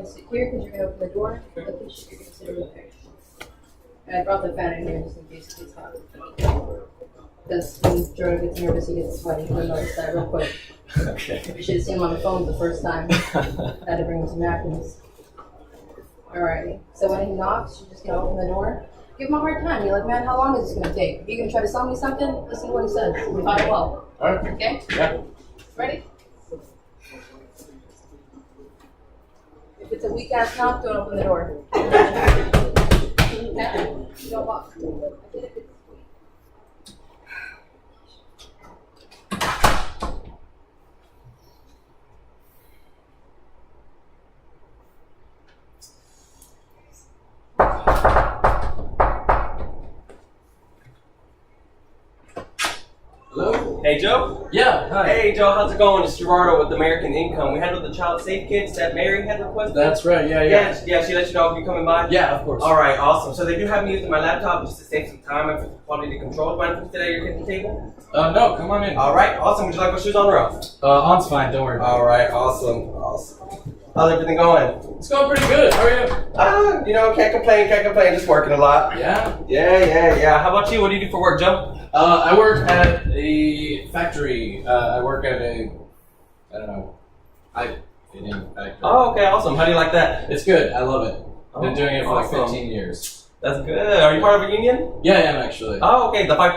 gonna sit here because you're gonna open the door. The patient, you're gonna sit over there. And I brought the fan in here just in case it gets hot. Because when Gerardo gets nervous, he gets sweaty. You'll notice that real quick. Okay. You should have seen him on the phone the first time. I had to bring him some napkins. Alrighty. So when he knocks, you're just gonna open the door. Give him a hard time. You're like, man, how long is this gonna take? If you're gonna try to sell me something, listen to what he says. We thought it well. Alright. Okay? Yeah. Ready? If it's a weak ass knock, don't open the door. Okay? Don't walk. I did it. Hello? Hey Joe? Yeah, hi. Hey Joe, how's it going? It's Gerardo with American Income. We handled the child safe kits that Mary had requested. That's right, yeah. Yeah, she let you know I'll be coming by? Yeah, of course. Alright, awesome. So they do have me using my laptop just to save some time and for quality control. Do you mind if today your kitchen table? No, come on in. Alright, awesome. Would you like my shoes on or off? On's fine, don't worry about it. Alright, awesome. How's everything going? It's going pretty good, how are you? Can't complain, just working a lot. Yeah? Yeah. How about you? What do you do for work, Joe? I work at a factory. I work at a, I don't know, fitting factory. Oh, okay, awesome. How do you like that? It's good, I love it. I've been doing it for like awesome. 15 years. That's good. Are you part of a union? Yeah, I am actually. Oh, okay. The pipe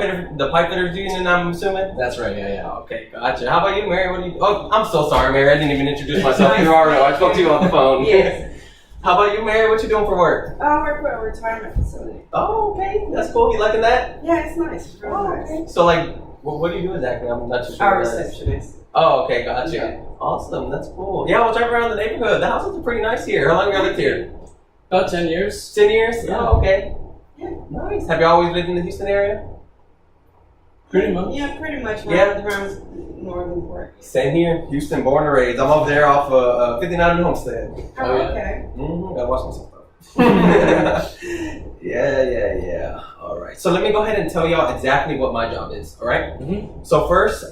fitters union, I'm assuming? That's right, yeah. Okay, gotcha. How about you, Mary? What do you? Oh, I'm so sorry, Mary. I didn't even introduce myself. Gerardo, I spoke to you on the phone. Yes. How about you, Mary? What you doing for work? I work for a retirement facility. Oh, okay. That's cool. You liking that? Yeah, it's nice. It's really nice. Okay. So, like, what do you do exactly? I'm not too sure. Our receptionist. Oh, okay. Gotcha. Yeah. Awesome. That's cool. Yeah, we'll drive around the neighborhood. The houses are pretty nice here. How long have you lived here? About 10 years. 10 years? Yeah. Oh, okay. Yeah. Nice. Have you always lived in the Houston area? Pretty much. Yeah, pretty much. Yeah. Around northern part. Same here. Houston, born and raised. I'm over there off 59 and Homestead. Oh, yeah. okay. Gotta watch myself though. Yeah. All right. So let me go ahead and tell y'all exactly what my job is. All right. Mm-hmm. So first,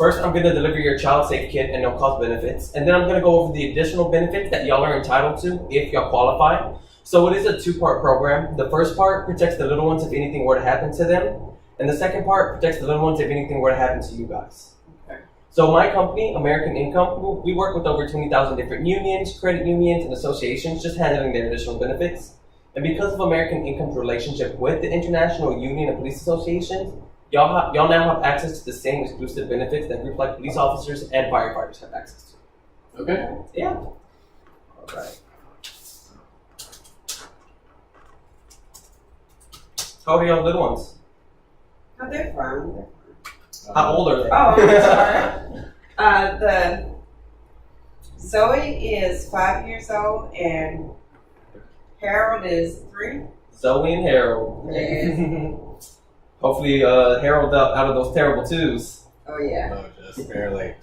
I'm gonna deliver your child safe kit and no cost benefits, and then I'm gonna go over the additional benefits that y'all are entitled to if y'all qualify. So it is a two-part program. The first part protects the little ones if anything were to happen to them, and the second part protects the little ones if anything were to happen to you guys. Okay. So my company, American Income, we work with over 20,000 different unions, credit unions, and associations, just handling their additional benefits. And because of American Income's relationship with the International Union of Police Associations, y'all now have access to the same exclusive benefits that groups like police officers and firefighters have access to. Okay. Yeah. All right. How old are y'all little ones? Oh, they're fine. How old are they? Oh, I'm sorry. The Zoe is 5 years old and Harold is 3. Zoe and Harold. Yes. Hopefully, Harold out of those terrible twos. Oh, yeah. No, just barely.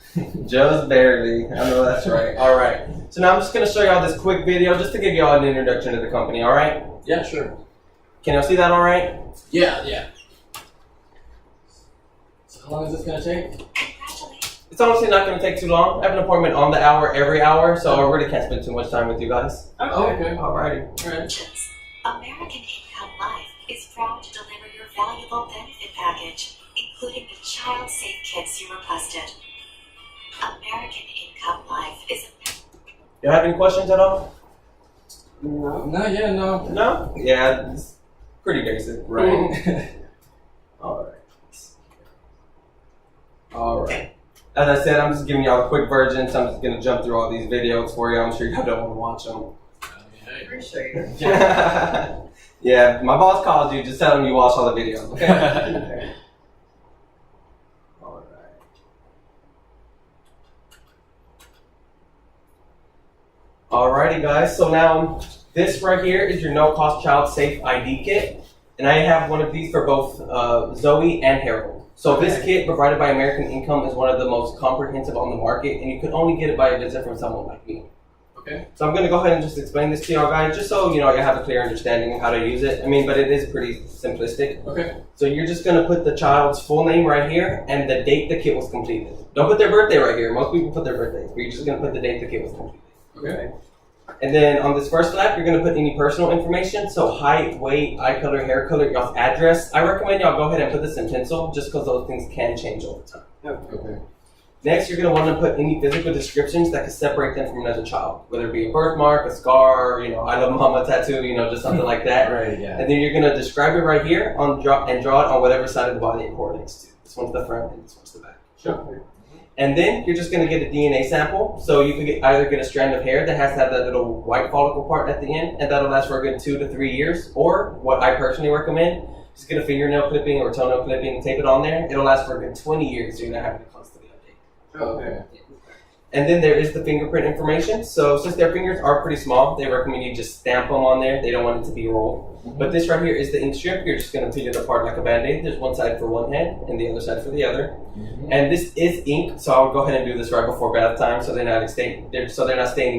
Just barely. I know that's right. All right. So now I'm just going to show y'all this quick video just to give y'all an introduction to the company, all right? Yeah, sure. Can y'all see that all right? Yeah. So how long is this gonna take? It's honestly not going to take too long. I have an appointment on the hour every hour, so I really can't spend too much time with you guys. Okay. Okay. All righty. Alright. American Income Life is proud to deliver your valuable benefit package, including the child safe kits you requested. American Income Life is Y'all have any questions at all? No. No. No? Yeah, it's pretty basic. Right. All right. As I said, I'm just giving y'all a quick version, so I'm just going to jump through all these videos for you. I'm sure y'all don't want to watch Appreciate it. them. Yeah, my boss called you. Just tell him you watch all the videos, okay? All right. Alrighty, guys. So now, this right here is your no-cost child safe ID kit. And I have one of these for both Zoe and Harold. So this kit provided by American Income is one of the most comprehensive on the market, and you can only get it by a visit from someone like me. Okay. So I'm going to go ahead and just explain this to y'all guys, just so you know you have a clear understanding of how to use it. I mean, but it is pretty simplistic. Okay. So you're just going to put the child's full name right here and the date the kit was completed. Don't put their birthday right here. Most people put their birthdays, but you're just going to put the date the kit was completed. Okay. And then on this first flap, you're gonna put any personal information, so height, weight, eye color, hair color, y'all's address. I recommend y'all go ahead and put this in pencil, just because those things can change over time. Okay. Next, you're gonna want to put any physical descriptions that could separate them from another child, whether it be a birthmark, a scar, I love mama tattoo, just something like that. Right, yeah. And then you're gonna describe it right here and draw it on whatever side of the body it coordinates to. This one's the front and this one's the back. Sure. And then you're just going to get a DNA sample. So you could either get a strand of hair that has to have that little white follicle part at the end, and that'll last for a good 2 to 3 years. Or what I personally recommend, just get a fingernail clipping or toenail clipping, tape it on there. It'll last for a good 20 years, so you're not having to constantly update. Okay. And then there is the fingerprint information. So since their fingers are pretty small, they recommend you just stamp them on there. They don't want it to be rolled. But this right here is the ink strip. You're just going to peel it apart like a Band-Aid. There's one side for one hand and the other side for the other. And this is ink, so I'll go ahead and do this right before bath time, so they're not staining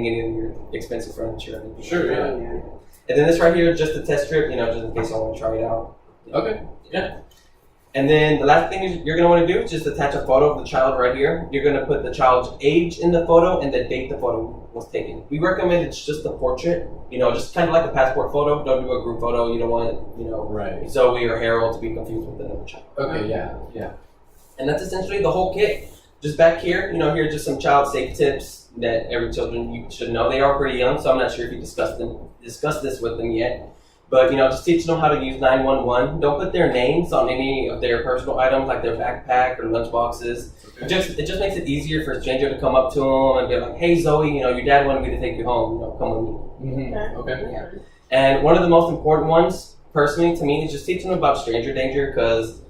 any of your expensive furniture. Or anything. Sure, yeah. And then this right here is just a test strip, just in case I want to try it out. Okay, yeah. And then the last thing you're going to want to do is just attach a photo of the child right here. You're going to put the child's age in the photo and the date the photo was taken. We recommend it's just a portrait, just kind of like a passport photo. Don't do a group photo. You don't want, Right. Zoe or Harold to be confused with another child. Okay, yeah. And that's essentially the whole kit. Just back here, here are just some child safety tips that every children you should know. They are pretty young, so I'm not sure if you discussed this with them yet. But just teaching them how to use 911. Don't put their names on any of their personal items like their backpack or lunch boxes. Okay. It just makes it easier for a stranger to come up to them and be like, "Hey Zoe, your dad wanted me to take you home. Come with me." Okay. Yeah. And one of the most important ones, personally to me, is just teaching them about stranger danger, because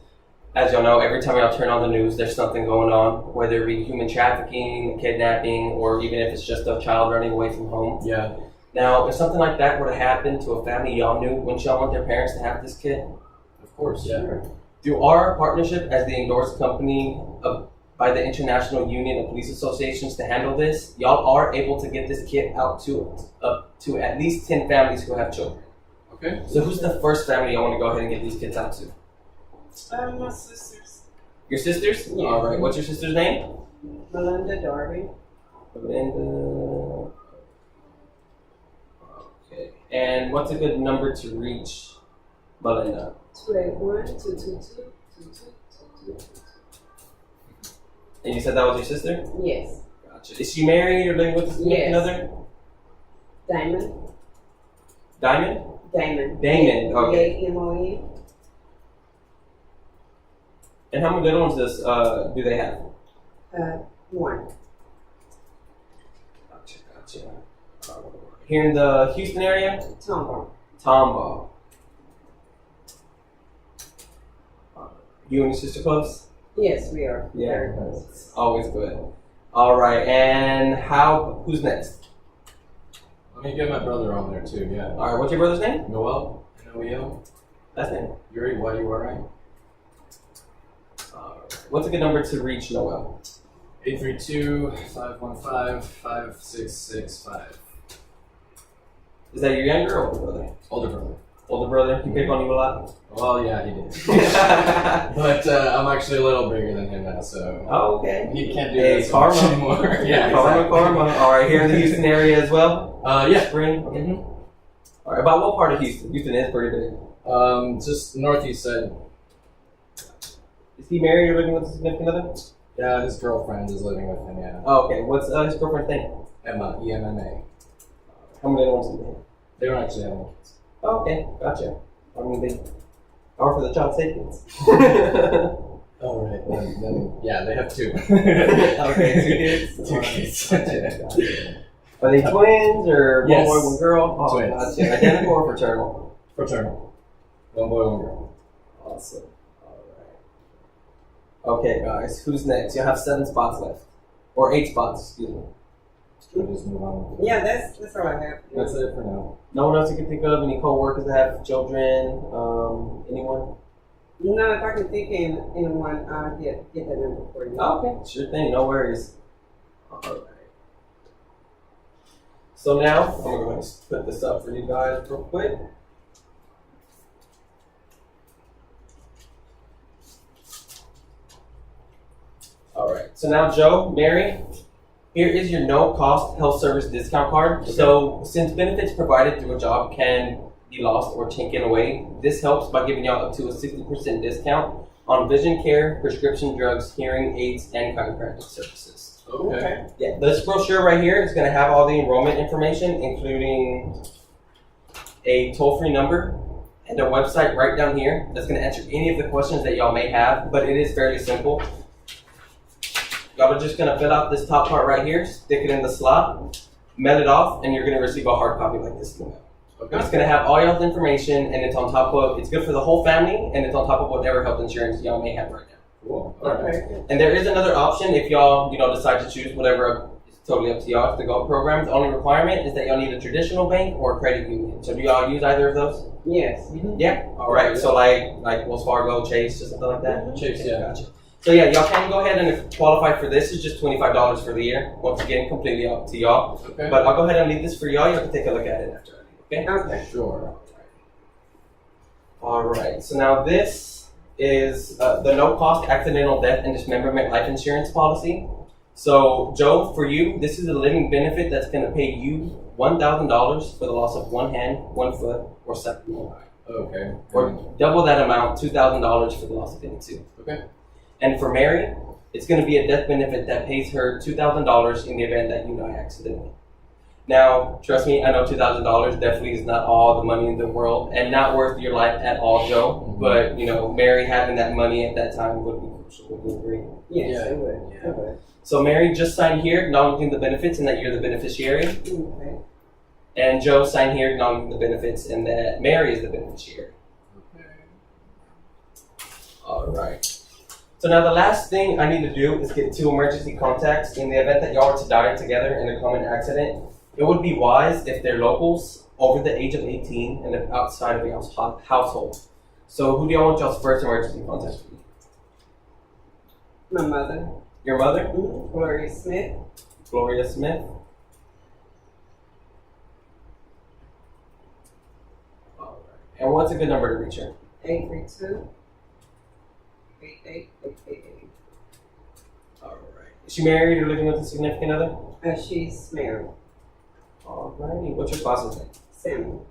as y'all know, every time y'all turn on the news, there's something going on, whether it be human trafficking, kidnapping, or even if it's just a child running away from home. Yeah. Now, if something like that were to happen to a family y'all knew, wouldn't y'all want their parents to have this kid? Of course, yeah. Through our partnership as the endorsed company by the International Union of Police Associations to handle this, y'all are able to get this kit out to at least 10 families who have children. Okay. So who's the first family y'all want to go ahead and get these kits out to? My sisters. Your sisters? Yeah. All right. What's your sister's name? Melinda Darby. Melinda. Okay. And what's a good number to reach Melinda? 281-222-2222. And you said that was your sister? Yes. Gotcha. Is she married or living with a significant Yes. other? Damon. Diamond? Damon. Damon, okay. D-A-M-O-N. And how many little ones do they have? One. Gotcha. Here in the Houston area? Tombo. Tombo. You and your sister close? Yes, we are. Yeah. Very close. Always good. All right, and who's next? Let me get my brother on there too, yeah. All right, what's your brother's name? Noel? N-O-E-L? Last name? Yuri, Y-U-R-I? What's a good number to reach Noel? 832-515-5665. Is that your younger or older brother? Older brother. Older brother? He pick on you a lot? Well, yeah, he did. But I'm actually a little bigger than him now, so Oh, okay. he can't do Hey, that so much karma. anymore. Yeah, Karma, exactly. karma. All right, here in the Houston area as well? Yeah. Spring? Mm-hmm. All right, about what part of Houston? Houston is pretty big. Just northeast side. Is he married or living with a significant other? Yeah, his girlfriend is living with him, yeah. Oh, okay. What's his girlfriend's name? Emma, E-M-M-A. How many little ones do they have? They don't actually have any kids. Oh, okay. Gotcha. I mean, they are for the child safety. Oh, right. Then, yeah, they have two. Okay, 2 kids? Two kids. Gotcha. Are they twins or Yes. one boy, one girl? Oh, Twins. Gotcha. Identical or fraternal? Fraternal. One boy, one girl. Awesome. Alright. Okay, guys, who's next? You'll have 7 spots left. Or 8 spots, excuse me. We'll just move on. Yeah, that's all I have. That's it for now. No one else you can think of? Any co-workers that have children? Anyone? No, if I can think of anyone, I'll get that number for you. Oh, okay, sure thing, no worries. Alright. So now, I'm going to go ahead and put this up for you guys real quick. Alright, so now Joe, Mary, Here is your no-cost health service discount card. So since benefits provided through a job can be lost or taken away, this helps by giving y'all up to a 60% discount on vision care, prescription drugs, hearing aids, and chiropractic services. Okay. Yeah, this brochure right here is going to have all the enrollment information, including a toll-free number and a website right down here that's going to answer any of the questions that y'all may have, but it is fairly simple. Y'all are just going to fill out this top part right here, stick it in the slot, mail it off, and you're going to receive a hard copy like this in the mail. Okay. It's going to have all y'all's information, and it's on top of, it's good for the whole family, and it's on top of whatever health insurance y'all may have right now. Cool. All right. Okay. And there is another option if y'all, decide to choose whatever. It's totally up to y'all. It's the Go program. The only requirement is that y'all need a traditional bank or a credit union. So do y'all use either of those? Yes. Yeah. All right. So like Wells Fargo, Chase, or something like that. Chase, Okay, yeah. Gotcha. So yeah, y'all can go ahead and qualify for this. It's just $25 for the year. Once again, completely up to y'all. Okay. But I'll go ahead and leave this for y'all. You can take a look at it after. Okay. Okay. Sure. All right. So now this is the no-cost accidental death and dismemberment life insurance policy. So Joe, for you, this is a living benefit that's going to pay you $1,000 for the loss of one hand, one foot, or seven more. Okay. Or double that amount, $2,000 for the loss of any two. Okay. And for Mary, it's going to be a death benefit that pays her $2,000 in the event that you die accidentally. Now, trust me, I know $2,000 definitely is not all the money in the world and not worth your life at all, Joe. But, Mary having that money at that time would be crucial. Would you agree? Yes, Yeah. it would. Yeah. It would. So Mary, just sign here acknowledging the benefits and that you're the beneficiary. Okay. And Joe, sign here acknowledging the benefits and that Mary is the beneficiary. Okay. All right. So now the last thing I need to do is get two emergency contacts in the event that y'all were to die together in a common accident. It would be wise if they're locals over the age of 18 and if outside of y'all's household. So who do y'all want y'all's first emergency contact to be? My mother, Your mother, Gloria Smith. Gloria Smith. All right. And what's a good number to reach her? 832-8888. All right. Is she married or living with a significant other? She's married. All righty. What's your spouse's name? Samuel.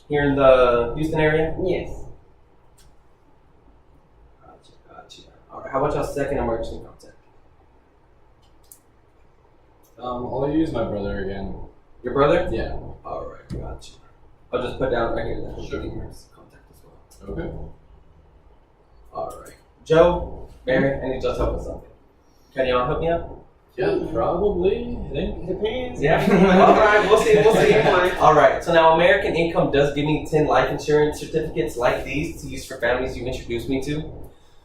Here in the Houston area? Yes. Gotcha. All right. How about y'all's second emergency contact? I'll use my brother again. Your brother? Yeah. All right. Gotcha. I'll just put down right here that he'll Sure. be the emergency contact as well. Okay. All right. Joe, Mary, I need y'all's help with something. Can y'all help me out? Yeah, probably. I think. Depends. Yeah. All right. We'll see. Fine. All right. So now American Income does give me 10 life insurance certificates like these to use for families you introduced me to.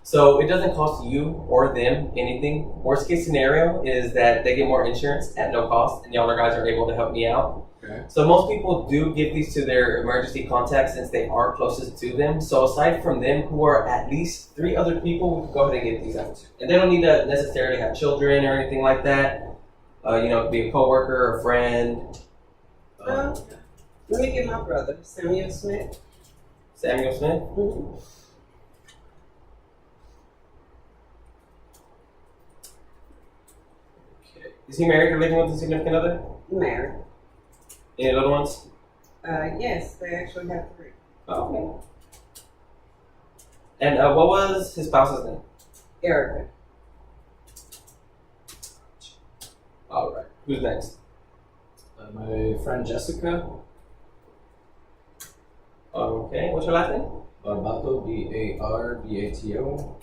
So it doesn't cost you or them anything. Worst case scenario is that they get more insurance at no cost and y'all guys are able to help me out. Okay. So most people do give these to their emergency contacts since they are closest to them. So aside from them, who are at least 3 other people, we can go ahead and give these out to. And they don't need to necessarily have children or anything like that. It could be a coworker, a friend. Let me get my brother, Samuel Smith. Samuel Smith. Mm-hmm. Okay. Is he married or living with a significant other? Married. Any little ones? Yes, they actually have 3. Oh, okay. And what was his spouse's name? Erica. All right. Who's next? My friend Jessica. Okay. What's your last name? Barbato, Barbato.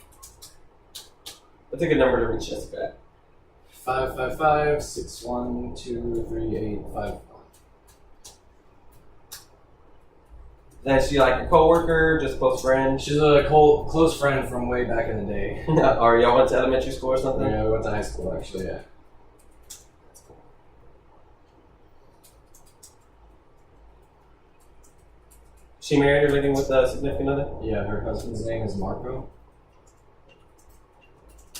What's a good number to reach Jessica at? 555-612-3851. Is she like a coworker, just close friend? She's a close friend from way back in the day. Or y'all went to elementary school or something? Yeah, we went to high school actually, yeah. Is she married or living with a significant other? Yeah, her husband's name is Marco.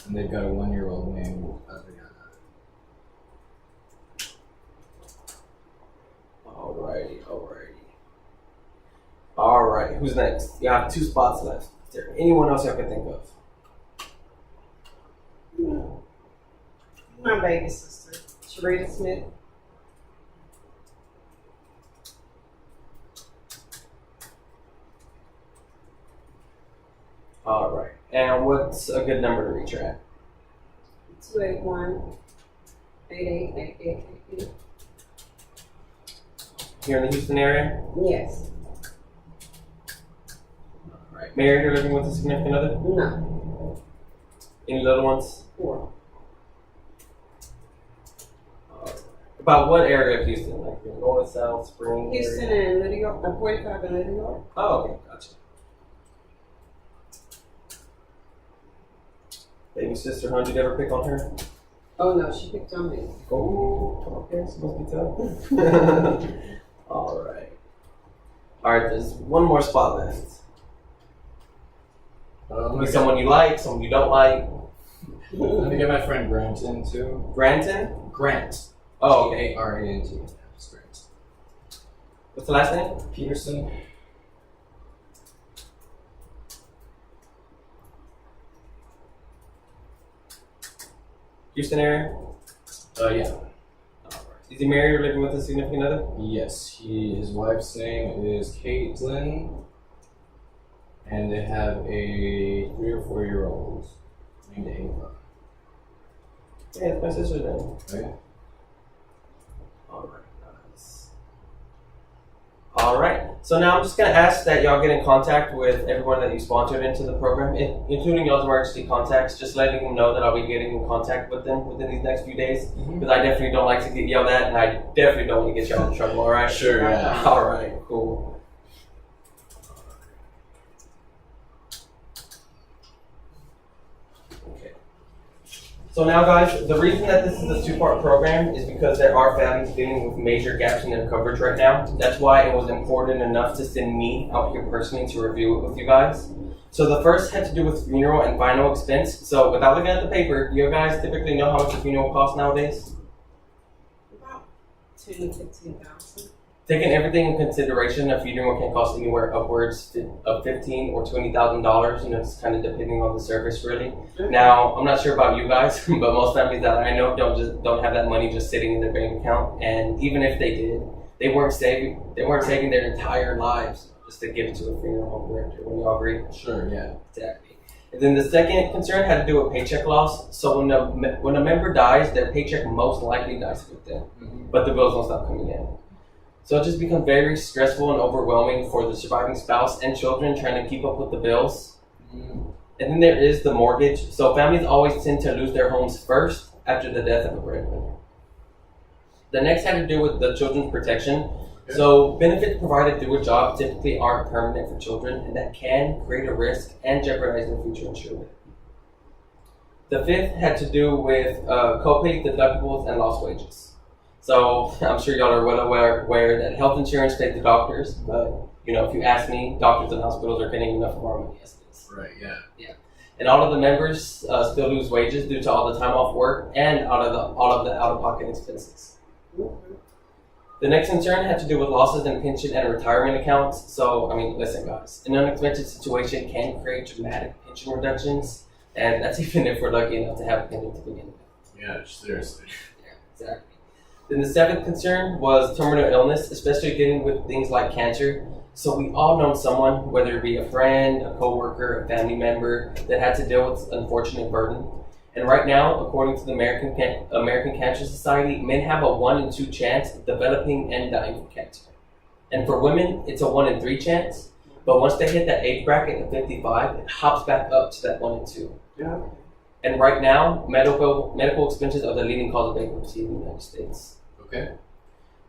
And they've got a 1-year-old named Adriana. Alright, who's next? You have 2 spots left. Is there anyone else y'all can think of? My baby sister, Sharita Smith. All right. And what's a good number to reach her at? 281-8888. Here in the Houston area? Yes. All right. Married or living with a significant other? No. Any little ones? 4. About what area of Houston? Like north, south, spring? Houston area? and Little York. 45 in Little York. Oh, okay. Gotcha. Baby sister, huh? Did you ever pick on her? Oh no, she picked on me. Oh, okay. Supposed to be tough. All right. All right. There's one more spot left. Could be someone you like, someone you don't like. Let me get my friend Grant in too. Granton? Grant. Oh, okay. G-A-R-A-N-T. That's Grant. What's the last name? Peterson. Houston area? Yeah. Is he married or living with a significant other? Yes, his wife's name is Caitlin, and they have a 3 or 4 year old named Ava. Yeah, it's my sister's name. Okay. All right, guys. All right. So now I'm just gonna ask that y'all get in contact with everyone that you sponsored into the program, including y'all's emergency contacts. Just letting them know that I'll be getting in contact with them within these next few days, because I definitely don't like to get yelled at, and I definitely don't want to get y'all in trouble. All right. Sure. Yeah. All right. Cool. So now, guys, the reason that this is a 2-part program is because there are families dealing with major gaps in their coverage right now. That's why it was important enough to send me out here personally to review it with you guys. So the first had to do with funeral and final expense. So without looking at the paper, you guys typically know how much a funeral costs nowadays? About 10 to 15,000. Taking everything in consideration, a funeral can cost anywhere upwards of $15,000 or $20,000. You know, it's kind of depending on the service, really. Now, I'm not sure about you guys, but most families that I know don't have that money just sitting in their bank account. And even if they did, they weren't saving their entire lives just to give it to a funeral home director. Would you all agree? Sure. Yeah. Exactly. And then the second concern had to do with paycheck loss. So when a member dies, their paycheck most likely dies with them, but the bills don't stop coming in. So it just becomes very stressful and overwhelming for the surviving spouse and children trying to keep up with the bills. And then there is the mortgage. So families always tend to lose their homes first after the death of a breadwinner. The next had to do with the children's protection. So benefits provided through a job typically aren't permanent for children, and that can create a risk and jeopardize their future insurance. The fifth had to do with co-pays, deductibles, and lost wages. So I'm sure y'all are well aware that health insurance pays the doctors, but you know, if you ask me, doctors and hospitals are getting enough of our money as it is. Right. Yeah. Yeah. And all of the members still lose wages due to all the time off work and all of the out-of-pocket expenses. The next concern had to do with losses in pension and retirement accounts. So, I mean, listen, guys, an unexpected situation can create dramatic pension reductions, and that's even if we're lucky enough to have a pension to begin with. Yeah. Seriously. Yeah, exactly. Then the seventh concern was terminal illness, especially dealing with things like cancer. So we all know someone, whether it be a friend, a coworker, a family member, that had to deal with an unfortunate burden. And right now, according to the American Cancer Society, men have a 1 in 2 chance of developing and dying from cancer. And for women, it's a 1 in 3 chance. But once they hit that age bracket of 55, it hops back up to that 1 in 2. Yeah. And right now, medical expenses are the leading cause of bankruptcy in the United States. Okay.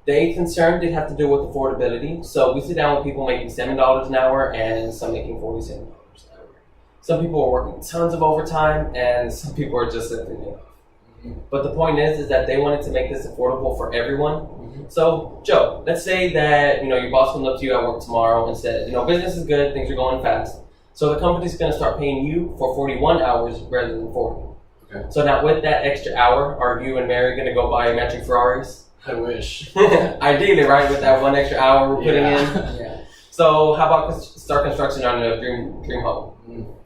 The eighth concern did have to do with affordability. So we sit down with people making $7 an hour and some making $47 an hour. Some people are working tons of overtime and some people are just living it off. But the point is that they wanted to make this affordable for everyone. So Joe, let's say that your boss comes up to you at work tomorrow and says, business is good, things are going fast. So the company's going to start paying you for 41 hours rather than 40. Okay. So now with that extra hour, are you and Mary going to go buy matching Ferraris? I wish. Ideally, right? With that 1 extra hour we're putting in. Yeah. So how about start construction on a dream home?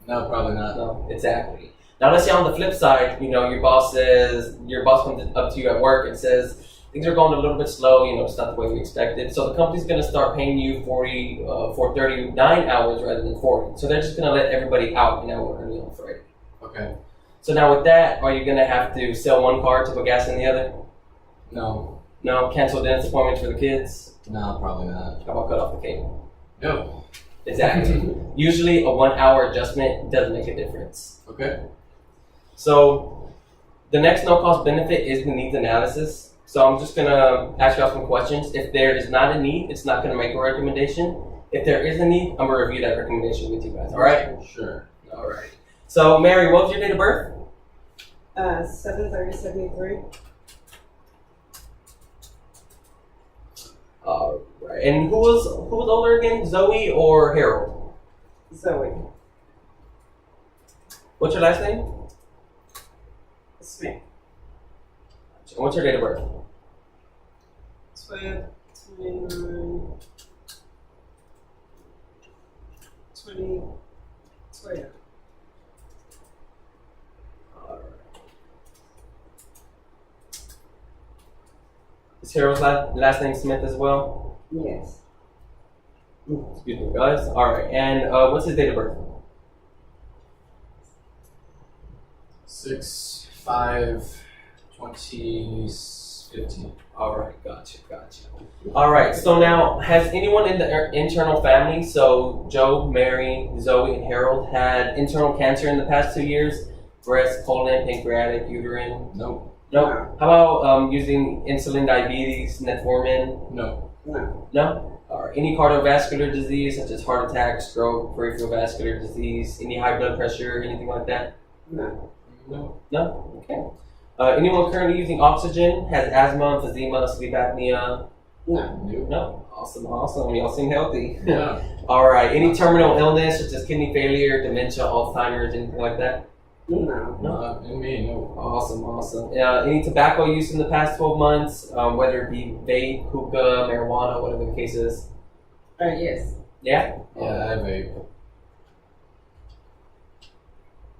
No, probably not. No, exactly. Now let's say on the flip side, your boss comes up to you at work and says things are going a little bit slow, it's not the way we expected. So the company's gonna start paying you for 39 hours rather than 40. So they're just gonna let everybody out an hour early on Friday. Okay. So now with that, are you gonna have to sell one car to put gas in the other? No. No, cancel dentist appointments for the kids? No, probably not. How about cut off the cable? No. Exactly. Usually a 1 hour adjustment does make a difference. Okay. So the next no-cost benefit is the needs analysis. So I'm just gonna ask y'all some questions. If there is not a need, it's not gonna make a recommendation. If there is a need, I'm gonna review that recommendation with you guys. All right? Sure. All right. So Mary, what was your date of birth? 7/30/73. All right. And who was older again, Zoe or Harold? Zoe. What's your last name? Smith. And what's your date of birth? 12/29/2012. All right. Is Harold's last name Smith as well? Yes. Excuse me, guys. All right. And what's his date of birth? 6/5/2015. All right, gotcha. All right, so now, has anyone in the internal family, so Joe, Mary, Zoe, and Harold, had internal cancer in the past 2 years? Breast, colon, pancreatic, uterine? Nope. No. How about using insulin, diabetes, metformin? No. No? All right. Any cardiovascular disease, such as heart attack, stroke, peripheral vascular disease, any high blood pressure, anything like that? No. No? Okay. Anyone currently using oxygen, has asthma, emphysema, sleep apnea? Nope. No? Awesome. Y'all seem healthy. Yeah. All right. Any terminal illness, such as kidney failure, dementia, Alzheimer's, anything like that? No. Not in me, no. Awesome. Any tobacco use in the past 12 months, whether it be vape, hookah, marijuana, whatever the case is? Yes. Yeah? Yeah, I vape.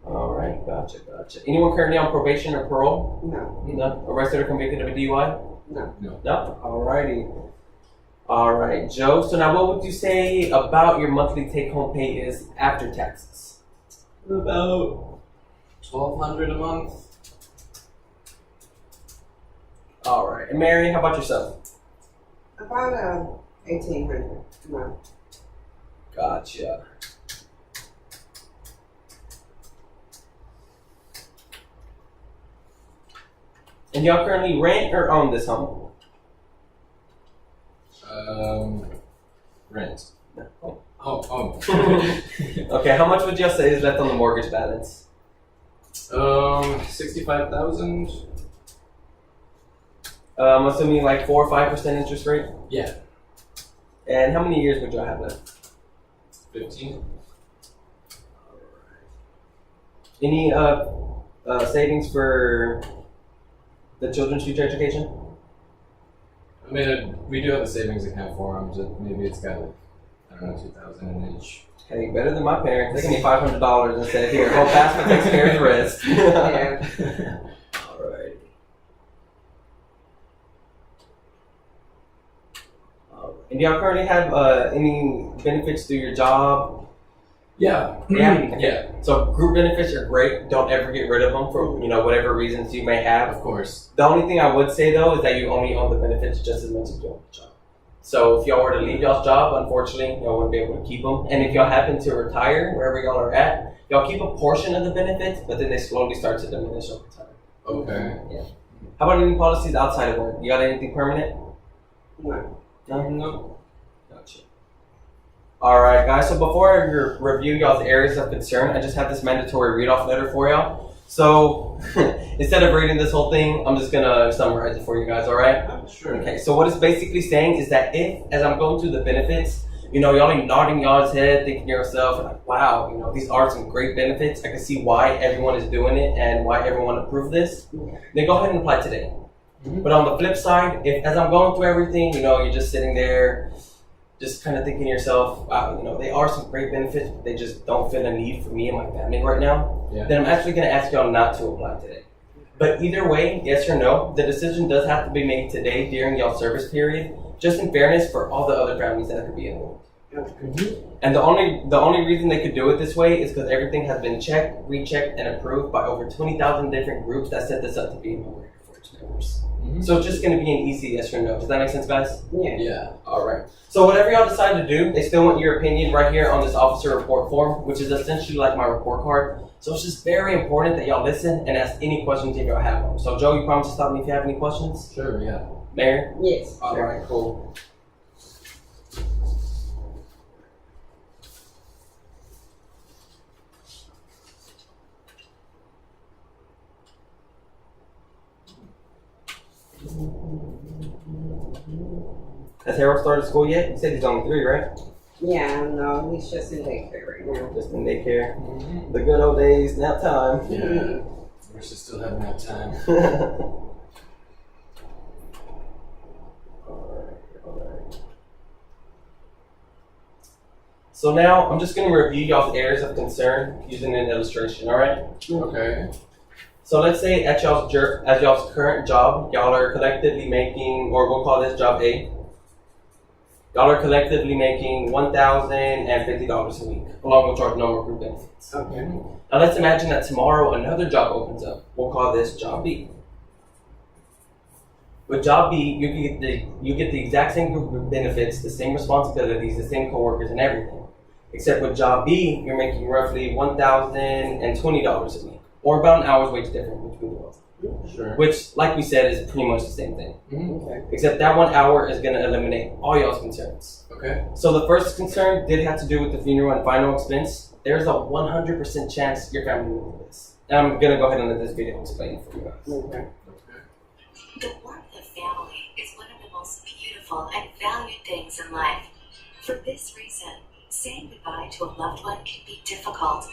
All right. Gotcha. Anyone currently on probation or parole? No. No. Arrested or convicted of a DUI? No. No? Alrighty. All right, Joe. So now what would you say about your monthly take-home pay is after taxes? About 1,200 a month. All right. And Mary, how about yourself? About 1,800 a month. Gotcha. And y'all currently rent or own this home? Rent. Oh. Oh. Okay, how much would y'all say is left on the mortgage balance? 65,000. I'm assuming like 4 or 5% interest rate? Yeah. And how many years would y'all have left? 15. Any savings for the children's future education? I mean, we do have a savings account for them. Just maybe it's got like, I don't know, 2,000 in each. Hey, better than my parents. They give me $500 and said, "Here, go fast and takes care of the rest." Yeah. Alright. And y'all currently have any benefits through your job? Yeah. Yeah. Yeah. So group benefits are great. Don't ever get rid of them for whatever reasons you may have. Of course. The only thing I would say though is that you only own the benefits just as much as you own the job. So if y'all were to leave y'all's job, unfortunately, y'all wouldn't be able to keep them. And if y'all happen to retire, wherever y'all are at, y'all keep a portion of the benefits, but then they slowly start to diminish over time. Okay. Yeah. How about any policies outside of work? You got anything permanent? No. No. Gotcha. All right, guys. So before I review y'all's areas of concern, I just have this mandatory read-off letter for y'all. So instead of reading this whole thing, I'm just gonna summarize it for you guys. All right? Sure. Okay. So what it's basically saying is that if, as I'm going through the benefits, y'all are nodding y'all's head, thinking to yourself, like, wow, these are some great benefits. I can see why everyone is doing it and why everyone approved this. Then go ahead and apply today. Mm-hmm. But on the flip side, if as I'm going through everything, you're just sitting there, just kind of thinking to yourself, wow, they are some great benefits, but they just don't feel a need for me and my family right now, then I'm actually going to ask y'all not to apply today. But either way, yes or no, the decision does have to be made today during y'all's service period, just in fairness for all the other families that could be involved. And the only reason they could do it this way is because everything has been checked, rechecked, and approved by over 20,000 different groups that set this up to be aware for its members. So it's just going to be an easy yes or no. Does that make sense, guys? Yeah. All right. So whatever y'all decide to do, they still want your opinion right here on this officer report form, which is essentially like my report card. So it's just very important that y'all listen and ask any questions if y'all have them. So Joe, you promise to stop me if you have any questions? Sure, yeah. Mary? Yes. All right, cool. Has Harold started school yet? You said he's only 3, right? Yeah, no, he's just in daycare right now. Just in daycare. The good old days, nap time. Yeah. We're still having that time. Alright. So now I'm just going to review y'all's areas of concern using an illustration, alright? Okay. So let's say at y'all's current job, y'all are collectively making, or we'll call this job A. Y'all are collectively making $1,050 a week, along with your normal group benefits. Okay. Now let's imagine that tomorrow another job opens up. We'll call this job B. With job B, you get the exact same group of benefits, the same responsibilities, the same coworkers, and everything. Except with job B, you're making roughly $1,020 a week, or about an hour's wage difference between the both. Sure. Which, like we said, is pretty much the same thing. Okay. Except that 1 hour is going to eliminate all y'all's concerns. Okay. So the first concern did have to do with the funeral and final expense. There's a 100% chance your family will do this. And I'm going to go ahead and let this video explain it for you guys. Okay. The warmth of family is one of the most beautiful and valued things in life. For this reason, saying goodbye to a loved one can be difficult.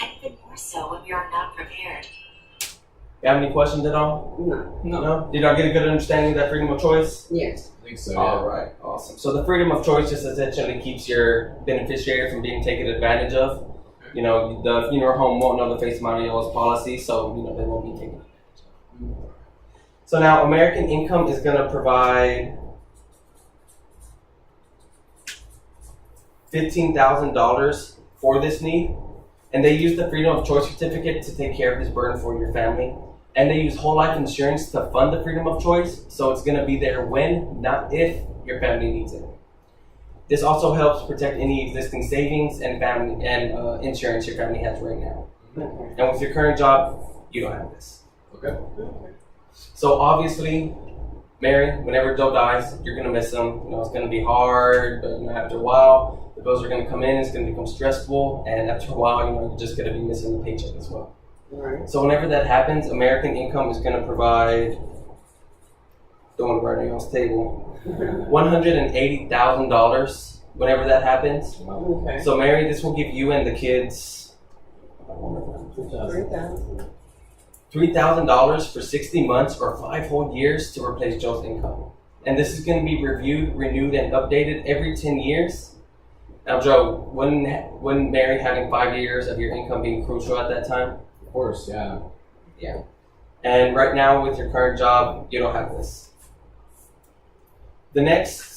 And even more so when we are not prepared. You have any questions at all? No? Did y'all get a good understanding of that freedom of choice? Yes. I think so, yeah. All right, awesome. So the freedom of choice just essentially keeps your beneficiary from being taken advantage of. The funeral home won't know the face amount of y'all's policy, so they won't be taken advantage of. So now American Income is going to provide $15,000 for this need, and they use the freedom of choice certificate to take care of this burden for your family. And they use whole life insurance to fund the freedom of choice, so it's going to be there when, not if, your family needs it. This also helps protect any existing savings and family and insurance your family has right now. Okay. And with your current job, you don't have this. Okay. So obviously, Mary, whenever Joe dies, you're going to miss him. It's going to be hard, but after a while, the bills are going to come in, it's going to become stressful, and after a while, you're just going to be missing the paycheck as well. Right. So whenever that happens, American Income is going to provide, don't want to write on y'all's table, $180,000 whenever that happens. Okay. So Mary, this will give you and the kids $3,000. $3,000 for 60 months or 5 whole years to replace Joe's income. And this is going to be reviewed, renewed, and updated every 10 years. Now Joe, wouldn't Mary having 5 years of your income being crucial at that time? Of course, yeah. Yeah. And right now with your current job, you don't have this. The next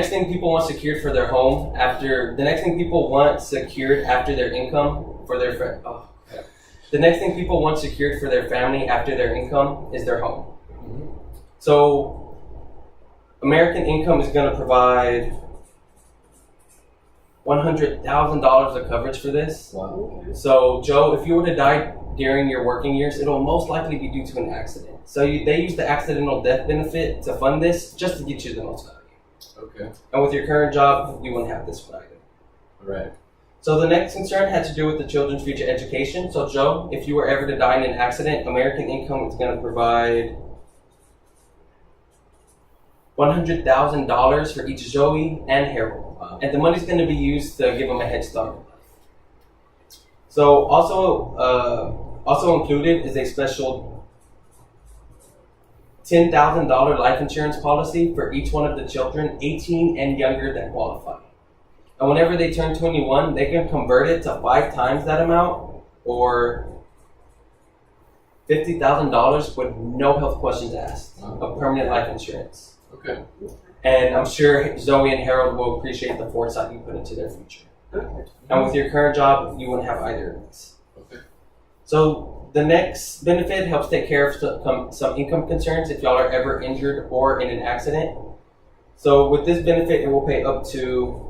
thing people want secured for their home after their income for their friend. The next thing people want secured for their family after their income is their home. Mm-hmm. So American Income is going to provide $100,000 of coverage for this. Wow. Okay. So Joe, if you were to die during your working years, it'll most likely be due to an accident. So they use the accidental death benefit to fund this just to get you the most value. Okay. And with your current job, you wouldn't have this one either. Right. So the next concern had to do with the children's future education. So Joe, if you were ever to die in an accident, American Income is going to provide $100,000 for each Joey and Harold. Wow. And the money's going to be used to give them a head start. So also included is a special $10,000 life insurance policy for each one of the children 18 and younger that qualify. And whenever they turn 21, they can convert it to 5 times that amount, or $50,000 with no health questions asked of permanent life insurance. Okay. And I'm sure Zoe and Harold will appreciate the foresight you put into their future. Okay. And with your current job, you wouldn't have either of these. Okay. So the next benefit helps take care of some income concerns if y'all are ever injured or in an accident. So with this benefit, it will pay up to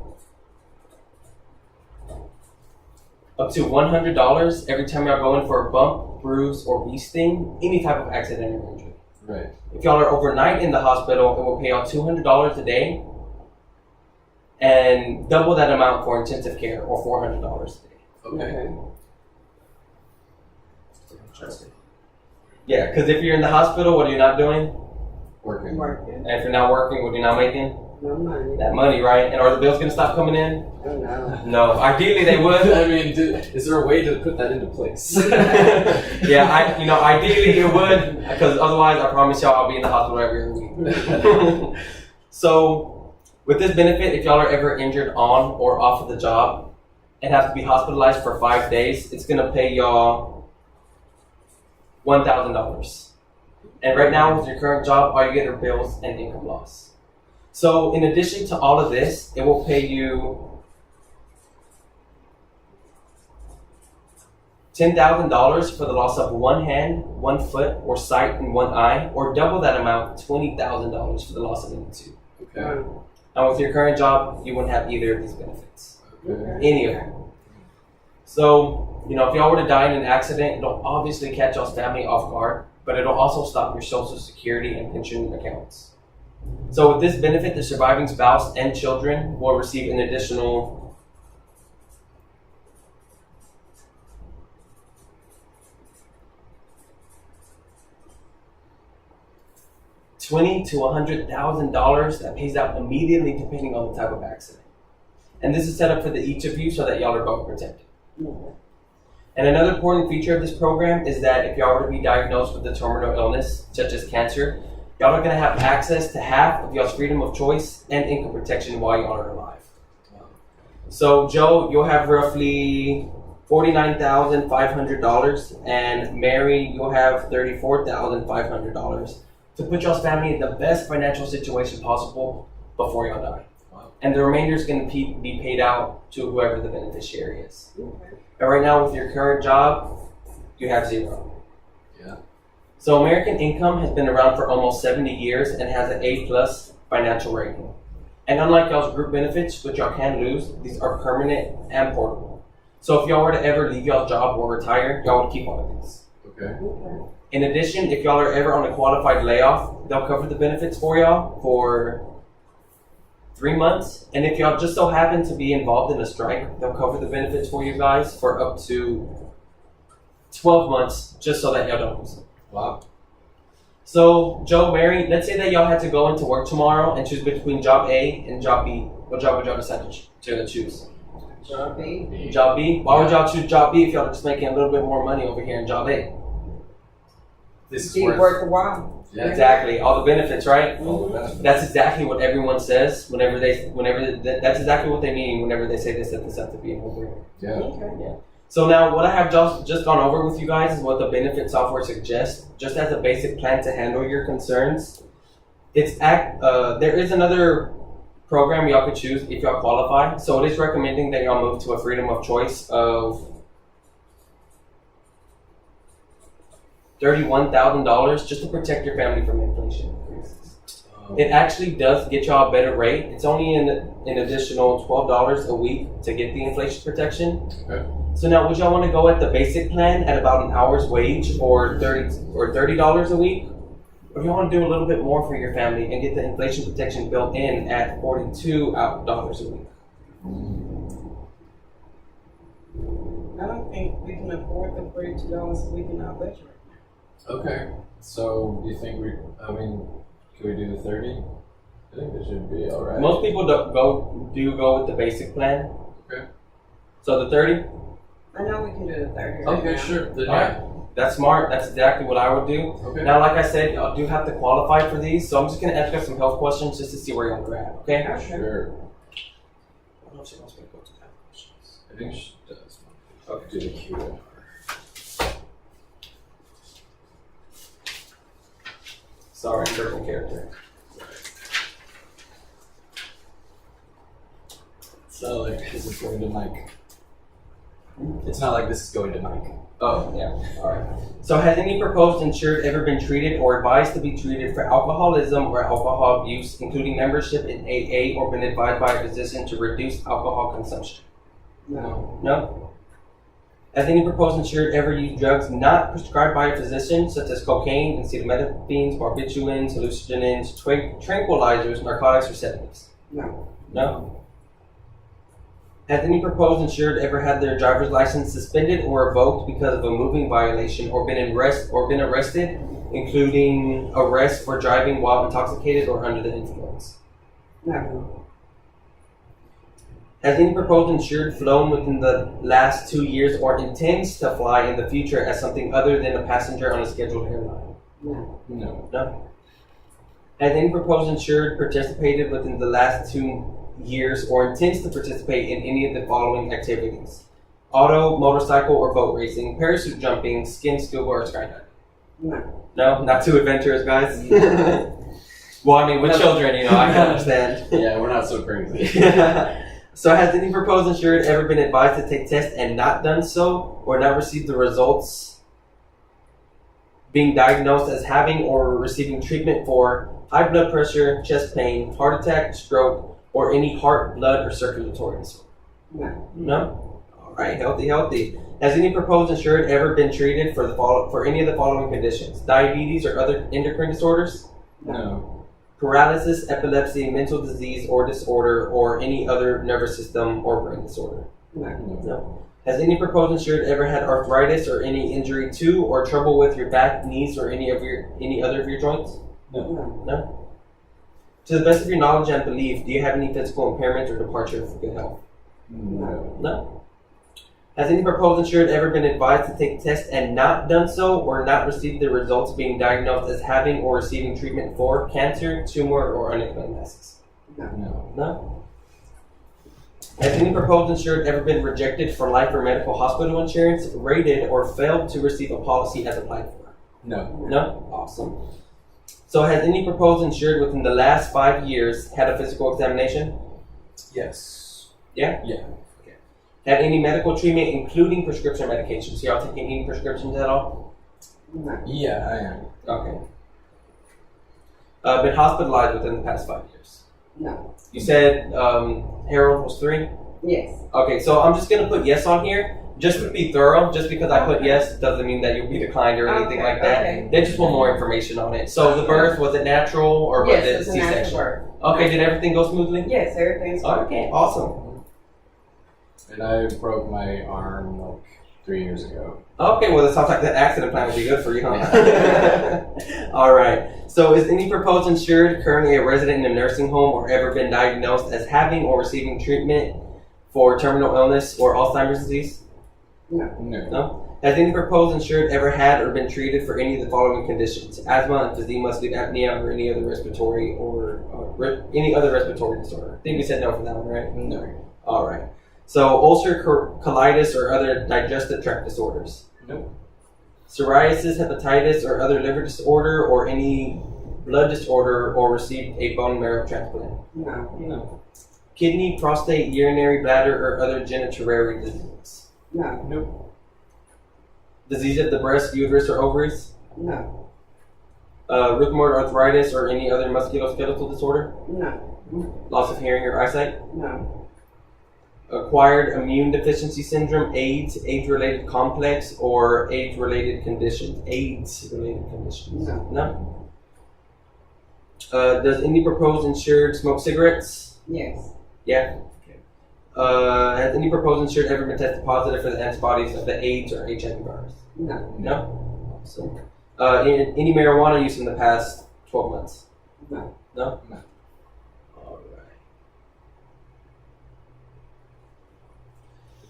$100 every time y'all go in for a bump, bruise, or bee sting, any type of accident or injury. Right. If y'all are overnight in the hospital, it will pay out $200 a day, and double that amount for intensive care, or $400 a day. Okay. Yeah, because if you're in the hospital, what are you not doing? Working. Working. And if you're not working, what are you not making? No money. That money, right? And are the bills going to stop coming in? Oh, no. No. Ideally, they would. I mean, is there a way to put that into place? Yeah, ideally it would, because otherwise, I promise y'all, I'll be in the hospital every other week. So, with this benefit, if y'all are ever injured on or off of the job and have to be hospitalized for 5 days, it's going to pay y'all $1,000. And right now, with your current job, all you get are bills and income loss. So, in addition to all of this, it will pay you $10,000 for the loss of one hand, 1 foot, or sight in one eye, or double that amount, $20,000 for the loss of any two. Okay. And with your current job, you wouldn't have either of these benefits. Okay. Any of them. So, if y'all were to die in an accident, it'll obviously catch y'all's family off guard, but it'll also stop your Social Security and pension accounts. So with this benefit, the surviving spouse and children will receive an additional $20,000 to $100,000 that pays out immediately depending on the type of accident. And this is set up for each of you so that y'all are both protected. And another important feature of this program is that if y'all were to be diagnosed with a terminal illness, such as cancer, y'all are going to have access to half of y'all's freedom of choice and income protection while y'all are alive. So, Joe, you'll have roughly $49,500, and Mary, you'll have $34,500 to put y'all's family in the best financial situation possible before y'all die. Wow. And the remainder is going to be paid out to whoever the beneficiary is. And right now, with your current job, you have 0. Yeah. So American Income has been around for almost 70 years and has an A+ financial rating. And unlike y'all's group benefits, which y'all can lose, these are permanent and portable. So if y'all were to ever leave y'all's job or retire, y'all would keep all of these. Okay. In addition, if y'all are ever on a qualified layoff, they'll cover the benefits for y'all for 3 months. And if y'all just so happen to be involved in a strike, they'll cover the benefits for you guys for up to 12 months, just so that y'all don't lose them. Wow. So, Joe, Mary, let's say that y'all had to go into work tomorrow and choose between job A and job B. What job would y'all decide to choose? Job B. Job B? Why would y'all choose job B if y'all are just making a little bit more money over here in job A? This is Be worth. worth a while. Yeah. Exactly. All the benefits, right? All the benefits. That's exactly what everyone says that's exactly what they mean whenever they say they set this up to be a no-brainer. Yeah. Okay. So now what I have just gone over with you guys is what the benefit software suggests, just as a basic plan to handle your concerns. There is another program y'all could choose if y'all qualify. So it is recommending that y'all move to a freedom of choice of $31,000 just to protect your family from inflation increases. It actually does get y'all a better rate. It's only an additional $12 a week to get the inflation protection. Okay. So now, would y'all want to go at the basic plan at about an hour's wage or $30 a week? Or do y'all want to do a little bit more for your family and get the inflation protection built in at $42 a week? I don't think we can afford the $42 a week in our budget. Okay. So, do you think can we do the 30? I think it should be alright. Most people go with the basic plan. Okay. So the 30? I know we can do the 30 right Okay, now. sure. Then, All right. That's smart. That's exactly what I would do. Okay. Now, like I said, y'all do have to qualify for these, so I'm just going to ask you some health questions just to see where y'all are at, okay? Sure. I don't know if she wants me to go to health questions. I think she does. Okay. Do the Q&R. Sorry, I'm breaking character. So like this is going to Mike. It's not like this is going to Mike. Oh, yeah. All right. So, has any proposed insured ever been treated or advised to be treated for alcoholism or alcohol abuse, including membership in AA, or been advised by a physician to reduce alcohol consumption? No. No? Has any proposed insured ever used drugs not prescribed by a physician, such as cocaine, acetaminophenes, barbiturates, hallucinogens, tranquilizers, narcotics, or sedatives? No. No? Has any proposed insured ever had their driver's license suspended or revoked because of a moving violation, or been arrested, including arrest for driving while intoxicated or under the influence? No. Has any proposed insured flown within the last 2 years or intends to fly in the future as something other than a passenger on a scheduled airline? No. No. No. Has any proposed insured participated within the last 2 years or intends to participate in any of the following activities: auto, motorcycle, or boat racing, parachute jumping, skin scuba, or skydiving? No. No, not too adventurous, guys. Well, I mean, with children, I can understand. Yeah, we're not so crazy. So, has any proposed insured ever been advised to take tests and not done so, or not received the results, being diagnosed as having or receiving treatment for high blood pressure, chest pain, heart attack, stroke, or any heart, blood, or circulatory disorder? No. No? All right, healthy. Has any proposed insured ever been treated for any of the following conditions: diabetes or other endocrine disorders, No. paralysis, epilepsy, mental disease or disorder, or any other nervous system or brain disorder? No. No. Has any proposed insured ever had arthritis or any injury to or trouble with your back, knees, or any other of your joints? No. No. To the best of your knowledge and belief, do you have any physical impairment or departure for good health? No. No. Has any proposed insured ever been advised to take tests and not done so, or not received the results, being diagnosed as having or receiving treatment for cancer, tumor, or unclaimed masses? No. No. Has any proposed insured ever been rejected for life or medical hospital insurance, rated, or failed to receive a policy as applied for? No. No? Awesome. So, has any proposed insured within the last 5 years had a physical examination? Yes. Yeah? Yeah. Had any medical treatment, including prescription medications? Y'all taking any prescriptions at all? No. Yeah, I am. Okay. Been hospitalized within the past 5 years? No. You said Harold was 3? Yes. Okay, so I'm just going to put yes on here, just to be thorough. Just because I put yes doesn't mean that you'll be declined or anything like that. Okay. They just want more information on it. So the birth, was it natural or was Yes, it it's a natural C-section? birth. Okay, did everything go smoothly? Yes, everything's fine. Okay, awesome. And I broke my arm like 3 years ago. Okay, well, it sounds like that accident plan would be good for you, huh? All right. So, is any proposed insured currently a resident in a nursing home or ever been diagnosed as having or receiving treatment for terminal illness or Alzheimer's disease? No. No. Has any proposed insured ever had or been treated for any of the following conditions: asthma, emphysema, sleep apnea, or any other respiratory any other respiratory disorder? I think we said no for that one, right? No. All right. So, ulcer, colitis, or other digestive tract disorders? Nope. Psoriasis, hepatitis, or other liver disorder, or any blood disorder, or received a bone marrow transplant? No. No. Kidney, prostate, urinary bladder, or other genitourinary disease? No. Nope. Disease of the breast, uterus, or ovaries? No. Rheumatoid arthritis, or any other musculoskeletal disorder? No. Loss of hearing or eyesight? No. Acquired immune deficiency syndrome, AIDS, AIDS-related complex, or AIDS-related conditions? AIDS-related conditions? No. No? Does any proposed insured smoke cigarettes? Yes. Yeah. Has any proposed insured ever been tested positive for the antibodies of the AIDS or HIV virus? No. No? Awesome. Any marijuana use in the past 12 months? No. No? No.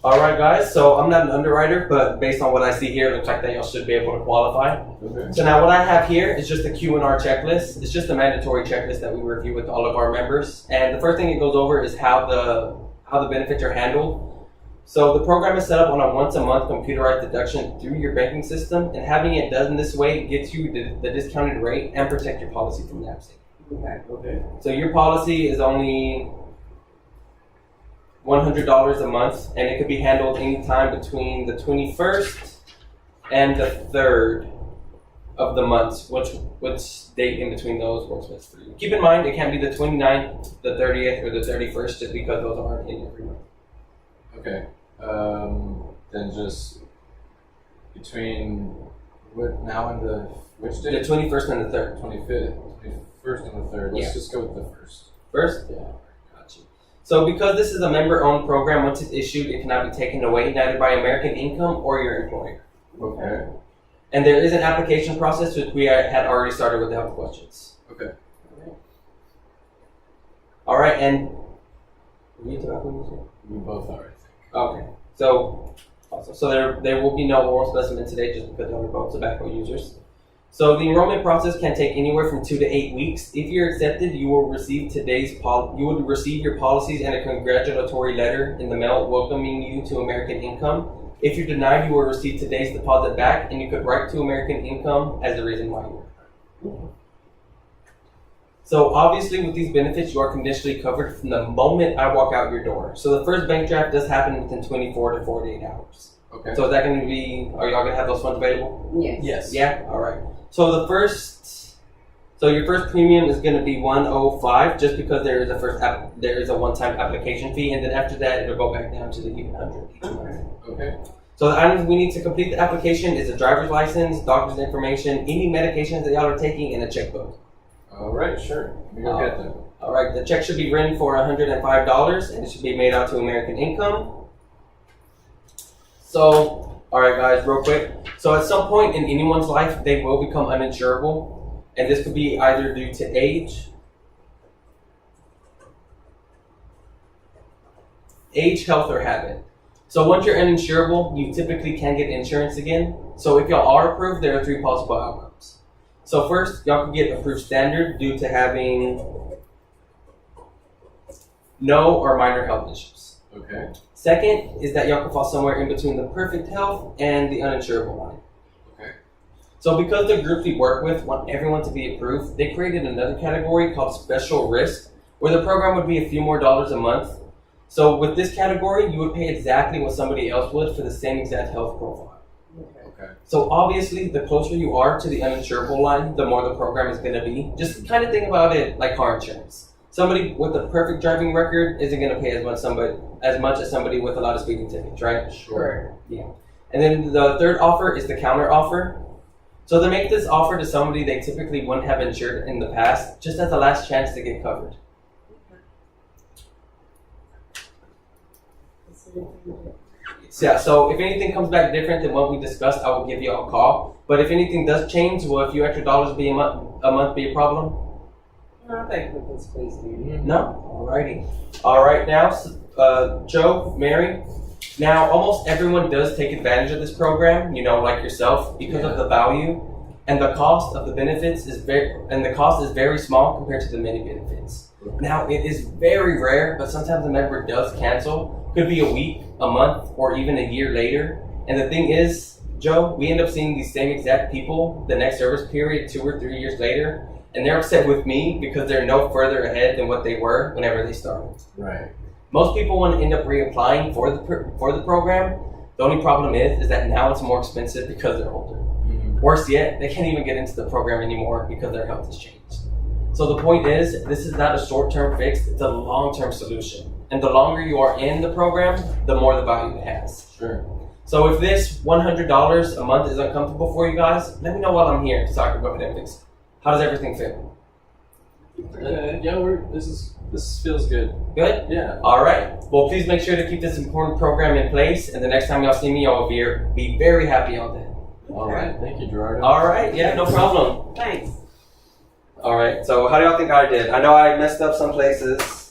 All right, guys. So I'm not an underwriter, but based on what I see here, it looks like that y'all should be able to qualify. Okay. So now what I have here is just a Q&R checklist. It's just a mandatory checklist that we review with all of our members. And the first thing it goes over is how the benefits are handled. So the program is set up on a once-a-month computerized deduction through your banking system, and having it done this way gets you the discounted rate and protect your policy from lapsing. Okay. So your policy is only $100 a month, and it could be handled anytime between the 21st and the 3rd of the month. Which date in between those works best for you? Keep in mind, it can't be the 29th, the 30th, or the 31st, just because those aren't in every month. Okay. Then just between what now and the which The day? 21st and the 3rd. 21st and the 3rd. Let's Yeah. just go with the first. First? Yeah. Gotcha. So because this is a member-owned program, once it's issued, it cannot be taken away neither by American Income or your employer. Okay. And there is an application process, which we had already started with the health questions. Okay. All right, and were you tobacco user? We both are, I think. Okay, so awesome. So there will be no oral specimen today, just because we're both tobacco users. So the enrollment process can take anywhere from 2 to 8 weeks. If you're accepted, you will receive you will receive your policies and a congratulatory letter in the mail welcoming you to American Income. If you're denied, you will receive today's deposit back, and you could write to American Income as the reason why you're. So obviously with these benefits, you are conditionally covered from the moment I walk out your door. So the first bank draft does happen within 24 to 48 hours. Okay. So is that going to be, are y'all going to have those funds available? Yes. Yes. Yeah? All right. So your first premium is going to be $105 just because there is a one-time application fee, and then after that it'll go back down to the even 100 each month. Okay. So the items we need to complete the application is a driver's license, doctor's information, any medications that y'all are taking, and a checkbook. All right. Sure. We go get them. All right, the check should be written for $105, and it should be made out to American Income. So, all right, guys, real quick. So at some point in anyone's life, they will become uninsurable, and this could be either due to age, health, or habit. So once you're uninsurable, you typically can get insurance again. So if y'all are approved, there are 3 possible outcomes. So first, y'all can get approved standard due to having no or minor health issues. Okay. Second is that y'all can fall somewhere in between the perfect health and the uninsurable line. Okay. So because the groups we work with want everyone to be approved, they created another category called special risk, where the program would be a few more dollars a month. So with this category, you would pay exactly what somebody else would for the same exact health profile. Okay. So obviously, the closer you are to the uninsurable line, the more the program is going to be. Just kind of think about it like car insurance. Somebody with a perfect driving record isn't going to pay as much as somebody with a lot of speeding tickets, right? Sure. Yeah. And then the third offer is the counter offer. So they make this offer to somebody they typically wouldn't have insured in the past, just as a last chance to get covered. Yeah, so if anything comes back different than what we discussed, I will give you a call. But if anything does change, will a few extra dollars be a month be a problem? No, I think we can squeeze it in. No? Alrighty. Alright, now, Joe, Mary, now almost everyone does take advantage of this program, like yourself, because of the value, and the cost of the benefits is very small compared to the many benefits. Now, it is very rare, but sometimes a member does cancel. Could be a week, a month, or even a year later. And the thing is, Joe, we end up seeing these same exact people the next service period 2 or 3 years later, and they're upset with me because they're no further ahead than what they were whenever they started. Right. Most people want to end up reapplying for the program. The only problem is that now it's more expensive because they're older. Mm-hmm. Worse yet, they can't even get into the program anymore because their health has changed. So the point is, this is not a short-term fix, it's a long-term solution. And the longer you are in the program, the more the value it has. Sure. So if this $100 a month is uncomfortable for you guys, let me know while I'm here so I can go ahead and fix it. How does everything feel? Yeah, this feels good. Good? Yeah. All right. Well, please make sure to keep this important program in place, and the next time y'all see me, y'all will be very happy on that. All right. Thank you, Gerardo. All right. Yeah, no problem. Thanks. All right. So how do y'all think I did? I know I messed up some places.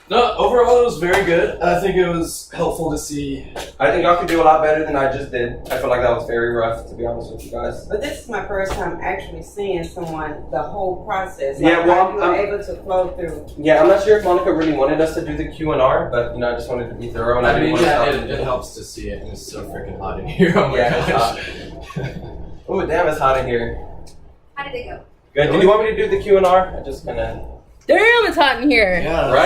No, overall it was very good. I think it was helpful to see. I think y'all could do a lot better than I just did. I feel like that was very rough, to be honest with you guys. But this is my first time actually seeing someone the whole process. Yeah, well, how you were able to flow through. Yeah, I'm not sure if Monica really wanted us to do the Q&R, but I just wanted to be thorough and I, I didn't mean, want to yeah, stop it helps to see it, and it's so freaking hot in here. Oh my Yeah, gosh. Oh, damn, it's hot in here. How did it go? Good. Did you want me to do the Q&R? I just kind of. Damn, it's hot in here. Yeah. Right?